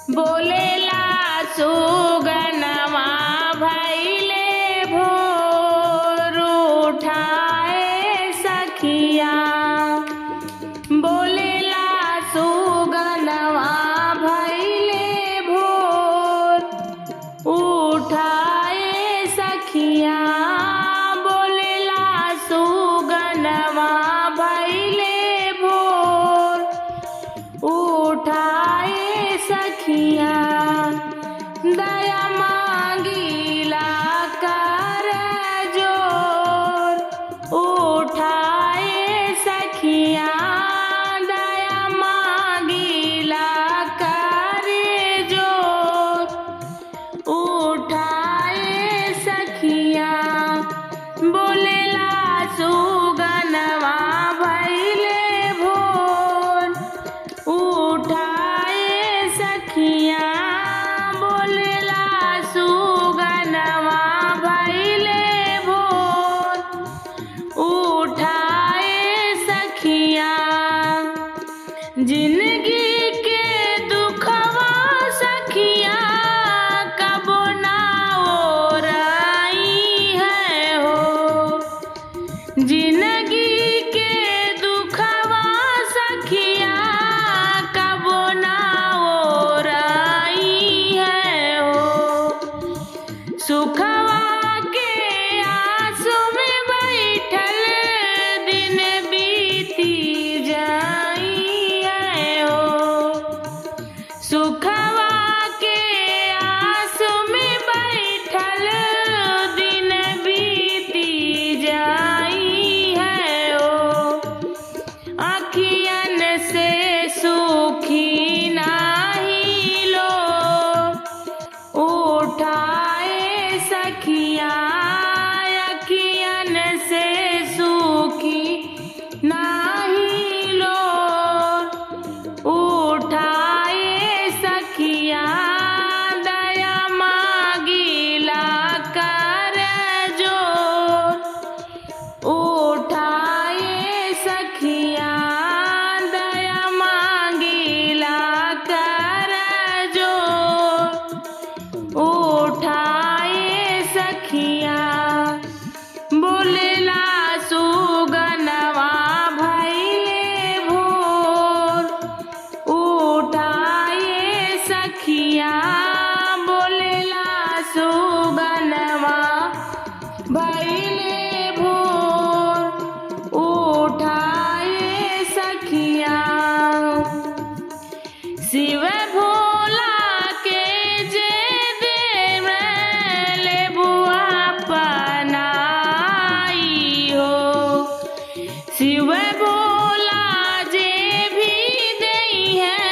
बोलेला सुगनवा भैले भोर उठाए सखिया। बोलेला सुगनवा भैले भोर उठाए सखिया। बोलेला सुगनवा भैले भोर उठाए सखिया। दया मांगीला कर जोर उठाए सखिया। दया मांगीला कर जोर उठाए सखिया। बोलेला सुगनवा भैले भोर उठाए सखिया। बोलेला सुगनवा भैले भोर उठाए सखिया। जिंदगी के दुखवा सखिया कबो ना ओराई है हो। जिंदगी के दुखवा सखिया कबो ना ओराई है हो। सुखवा के आंसू में बैठल दिन बीती जाई है हो। सुखवा के आंसू में बैठल दिन बीती जाई है हो। अखियन से सूखी नाही लो उठाए सखिया। अखियन से सूखी नाही लो उठाए सखिया। दया मांगीला कर जोर उठाए सखिया। दया मांगीला कर जोर उठाए सखिया। बोलेला सुगनवा भैले भोर उठाए सखिया। बोलेला सुगनवा भैले भोर उठाए सखिया। शिव भोला के जे देवले बुआ पनाई हो। शिव भोला जे भी दई है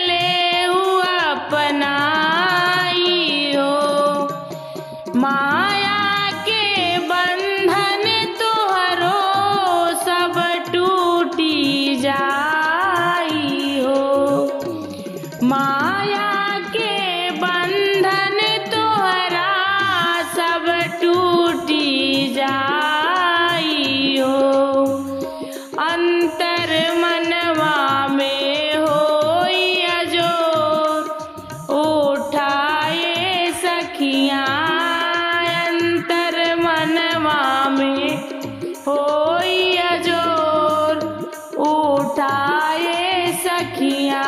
ले हुआ पनाई हो। माया के बंधन तोहरो सब टूटी जाई हो। माया के बंधन तोहरा सब टूटी जाई हो। अंतर मनवा में होई अजोर उठाए सखिया। अंतर मनवा में होई अजोर उठाए सखिया।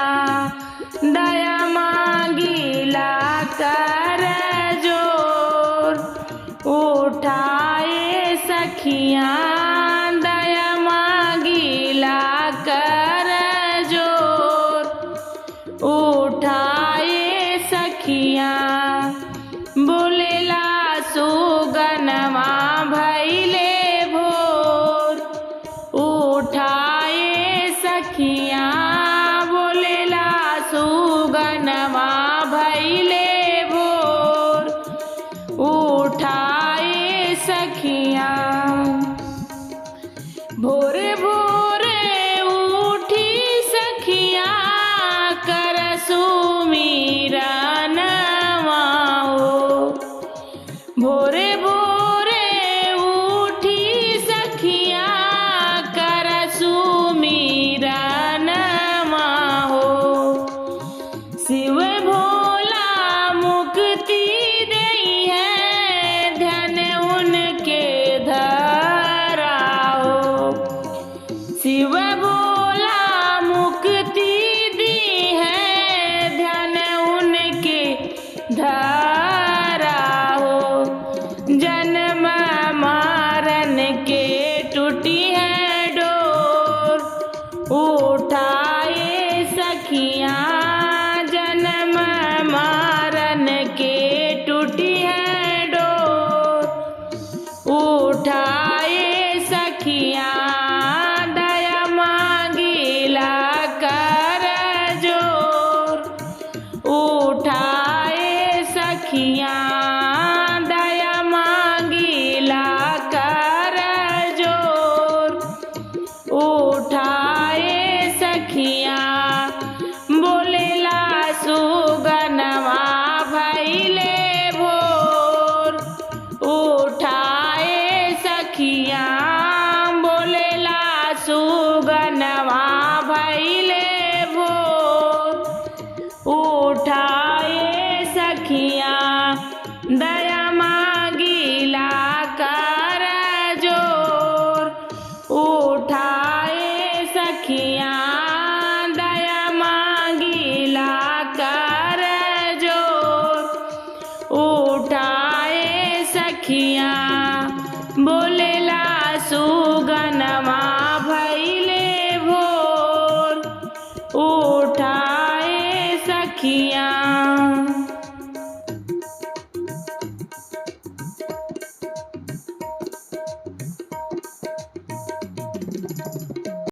दया मांगीला कर जोर उठाए सखिया। दया मांगीला कर जोर उठाए सखिया। बोलेला सुगनवा भैले भोर उठाए सखिया। बोलेला सुगनवा भैले भोर उठाए सखिया। भोरे भोरे उठी सखिया कर सुमिरनवा हो। भोरे भोरे उठी सखिया कर सुमिरनवा हो। शिव भो उठाए सखियाँ।